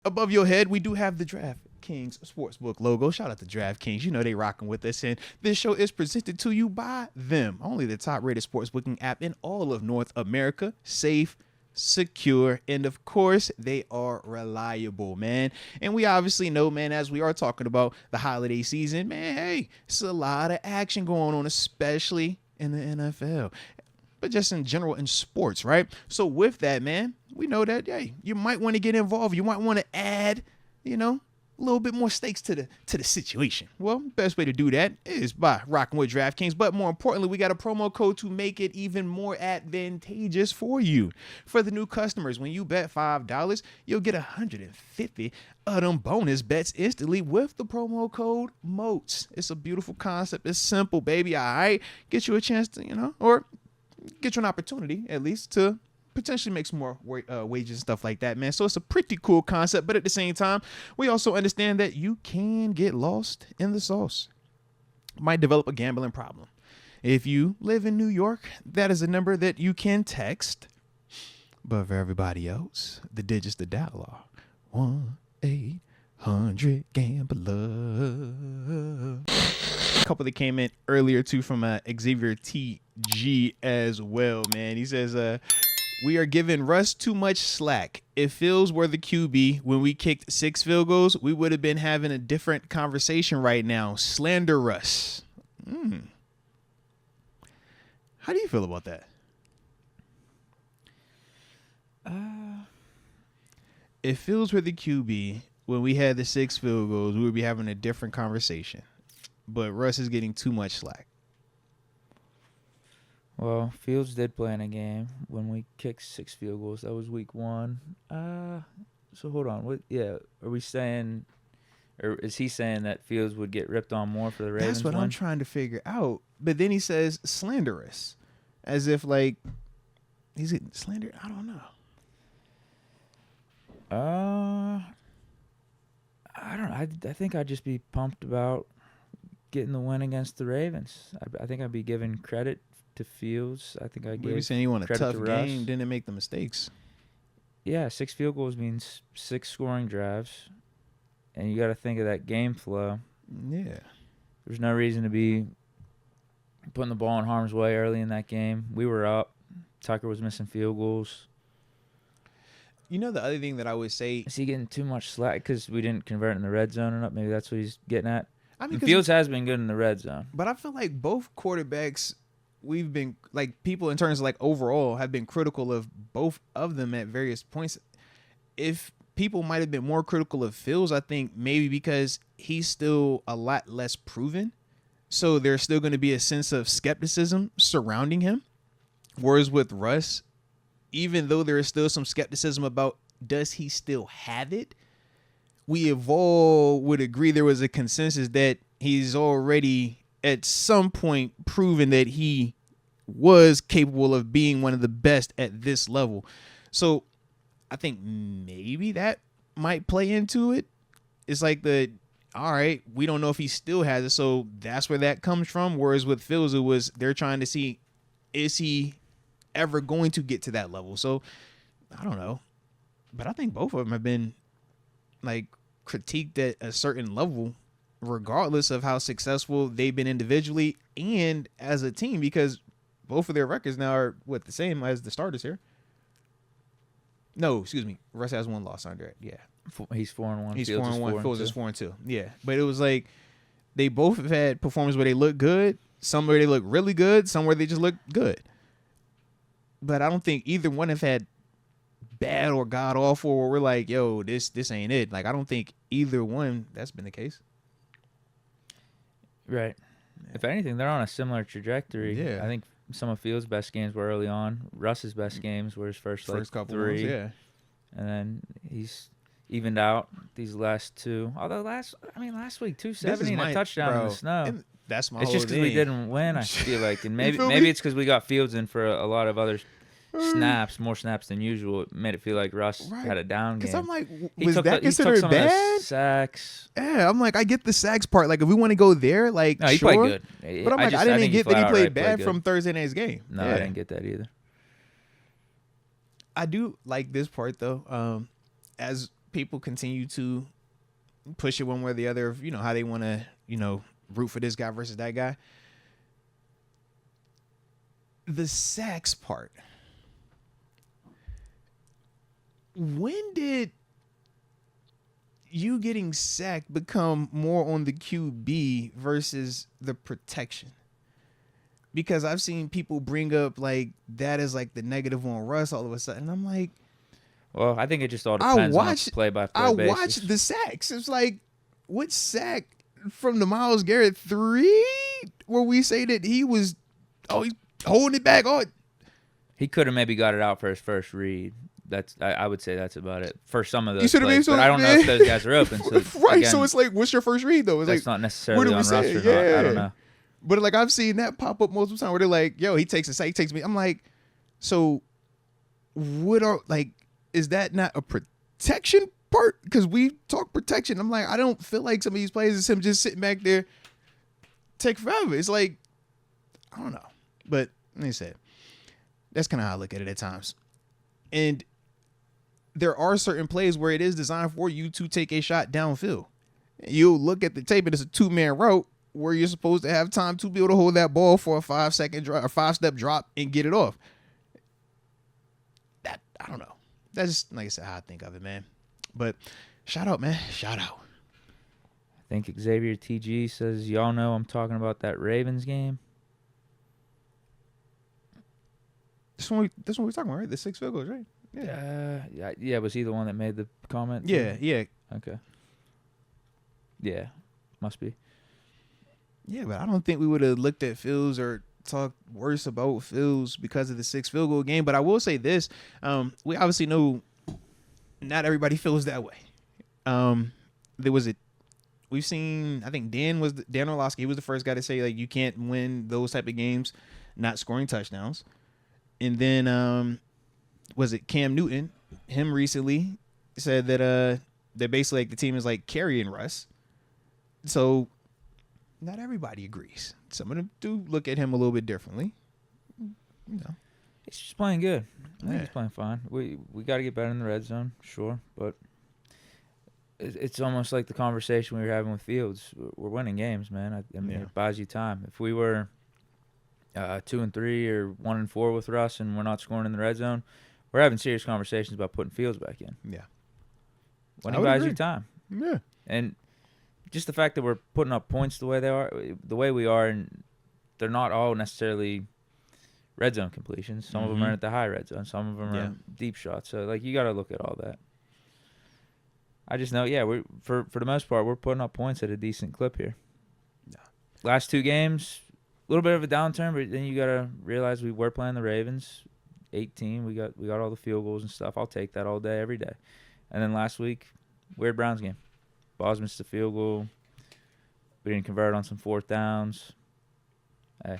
Above your head, we do have the DraftKings Sportsbook logo. Shout out to DraftKings. You know they rocking with us. And this show is presented to you by them. Only the top-rated sportsbooking app in all of North America. Safe, secure, and of course, they are reliable, man. And we obviously know, man, as we are talking about the holiday season, man, hey, it's a lot of action going on, especially in the NFL. But just in general in sports, right? So with that, man, we know that, hey, you might want to get involved. You might want to add, a little bit more stakes to the situation. Well, best way to do that is by rocking with DraftKings. But more importantly, we got a promo code to make it even more advantageous for you. For the new customers, when you bet $5, you'll get 150 of them bonus bets instantly with the promo code MOATS. It's a beautiful concept. It's simple, baby. All right, get you a chance to, or get you an opportunity at least to potentially make some more wages and stuff like that, man. So it's a pretty cool concept, but at the same time, we also understand that you can get lost in the sauce. Might develop a gambling problem. If you live in New York, that is a number that you can text. But for everybody else, the digits to dial are 1-800-GAMBLER. A couple that came in earlier too from Xavier TG as well, man. He says, we are giving Russ too much slack. If Fields were the QB when we kicked 6 field goals, we would have been having a different conversation right now. Slander Russ. How do you feel about that? If Fields were the QB when we had the 6 field goals, we would be having a different conversation. But Russ is getting too much slack. Well, Fields did play in a game when we kicked 6 field goals. That was week 1. So hold on. Are we saying, or is he saying that Fields would get ripped on more for the Ravens? That's what I'm trying to figure out. But then he says slanderous, as if like he's getting slandered. I don't know. I don't know. I think I'd just be pumped about getting the win against the Ravens. I think I'd be giving credit to Fields. I think I gave Maybe saying he won a credit tough to game, Russ. didn't make the mistakes. Yeah, 6 field goals means 6 scoring drives, and you got to think of that game flow. Yeah, There's no reason to be putting the ball in harm's way early in that game. We were up. Tucker was missing field goals. You know the other thing that I would say, Is he getting too much slack because we didn't convert in the red zone enough? Maybe that's what he's getting at. I mean, And Fields has been good in the red zone. but I feel like both quarterbacks, we've been like people in terms of like overall have been critical of both of them at various points. If people might have been more critical of Fields, I think maybe because he's still a lot less proven. So there's still going to be a sense of skepticism surrounding him. Whereas with Russ, even though there is still some skepticism about does he still have it, we all would agree there was a consensus that he's already at some point proven that he was capable of being one of the best at this level. So I think maybe that might play into it. It's like all right, we don't know if he still has it, so that's where that comes from. Whereas with Fields, they're trying to see, is he ever going to get to that level? So I don't know, but I think both of them have been like critiqued at a certain level, regardless of how successful they've been individually and as a team, because both of their records now are the same as the starters here. No, excuse me. Russ has 1 loss under it. Yeah. He's 4-1. He's Fields 4-1. Fields is 4-2. Yeah. But it was like they both have had performances where they look good, some where they look really good, some where they just look good. But I don't think either one have had bad or god awful where we're like, yo, this ain't it. Like, I don't think either one that's been the case. Right. Yeah. If anything, they're on a similar trajectory. Yeah. I think some of Fields' best games were early on. Russ's best games were his first couple 3. ones, yeah. And then he's evened out these last 2. Although last week 270 and a touchdown in the snow. And that's my It's whole just because we thing. didn't win, I feel like. And maybe it's because we got Fields in for a lot of other more snaps than usual. It made it feel like Russ had a down game. Because I'm like, He was took that he took considered some bad? of the sacks. Yeah, I'm like, I get the sacks part. Like, if we want to go there, like, No, he sure. played good. But I'm like, I didn't get that he played bad from Thursday night's game. No, yeah. I didn't get that either. I do like this part, though. As people continue to push it one way or the other, you know, how they want to, you know, root for this guy versus that guy. The sacks part. When did you getting sacked become more on the QB versus the protection? Because I've seen people bring up like that is like the negative on Russ all of a sudden. I'm like, well, I think it just all depends on a play-by-play basis. I watched the sacks. It's like, what sack from the Myles Garrett 3 where we say that he was, he's holding it back? He could have maybe got it out for his first read. I would say that's about it for some of those plays, but I don't know if those guys are open. So right, again, so it's like, what's your first read though? It's that's like, not necessarily on Russ or not. I don't know. But like I've seen that pop up multiple times where they're like, yo, he takes a sack, he takes me. I'm like, so what are like, is that not a protection part? Because we talk protection. I'm like, I don't feel like some of these plays is him just sitting back there take forever. It's like, I don't know. But like I said, that's kind of how I look at it at times. And there are certain plays where it is designed for you to take a shot downfield. You'll look at the tape and it's a 2-man route where you're supposed to have time to be able to hold that ball for a 5-second drop or 5-step drop and get it off. That, I don't know. That's just, like I said, how I think of it, man. But shout out, man. Shout out. I think Xavier TG says, y'all know I'm talking about that Ravens game. This one we're talking about, right? The 6 field goals, right? Yeah. Was he the one that made the comment? Yeah. Okay. Yeah, must be. Yeah, but I don't think we would have looked at Fields or talked worse about Fields because of the 6 field goal game. But I will say this: we obviously know not everybody feels that way. We've seen. I think Dan Orlovsky. He was the first guy to say like you can't win those type of games not scoring touchdowns. And then was it Cam Newton? Him recently said that basically like the team is like carrying Russ. So not everybody agrees. Some of them do look at him a little bit differently. You know. He's just playing good. I think he's playing fine. We got to get better in the red zone, sure, but it's almost like the conversation we were having with Fields. We're winning games, man. I mean, it buys you time. If we were 2-3 or 1-4 with Russ and we're not scoring in the red zone, we're having serious conversations about putting Fields back in. Yeah. When he buys you time. Yeah. And just the fact that we're putting up points the way we are, and they're not all necessarily red zone completions. Some of them are at the high red zone. Some of them are deep shots. So, like, you got to look at all that. I just know, we for the most part, we're putting up points at a decent clip here. Yeah. Last 2 games, a little bit of a downturn, but then you got to realize we were playing the Ravens, 18. We got all the field goals and stuff. I'll take that all day, every day. And then last week, weird Browns game. Bos missed the field goal. We didn't convert on some 4th downs. Hey,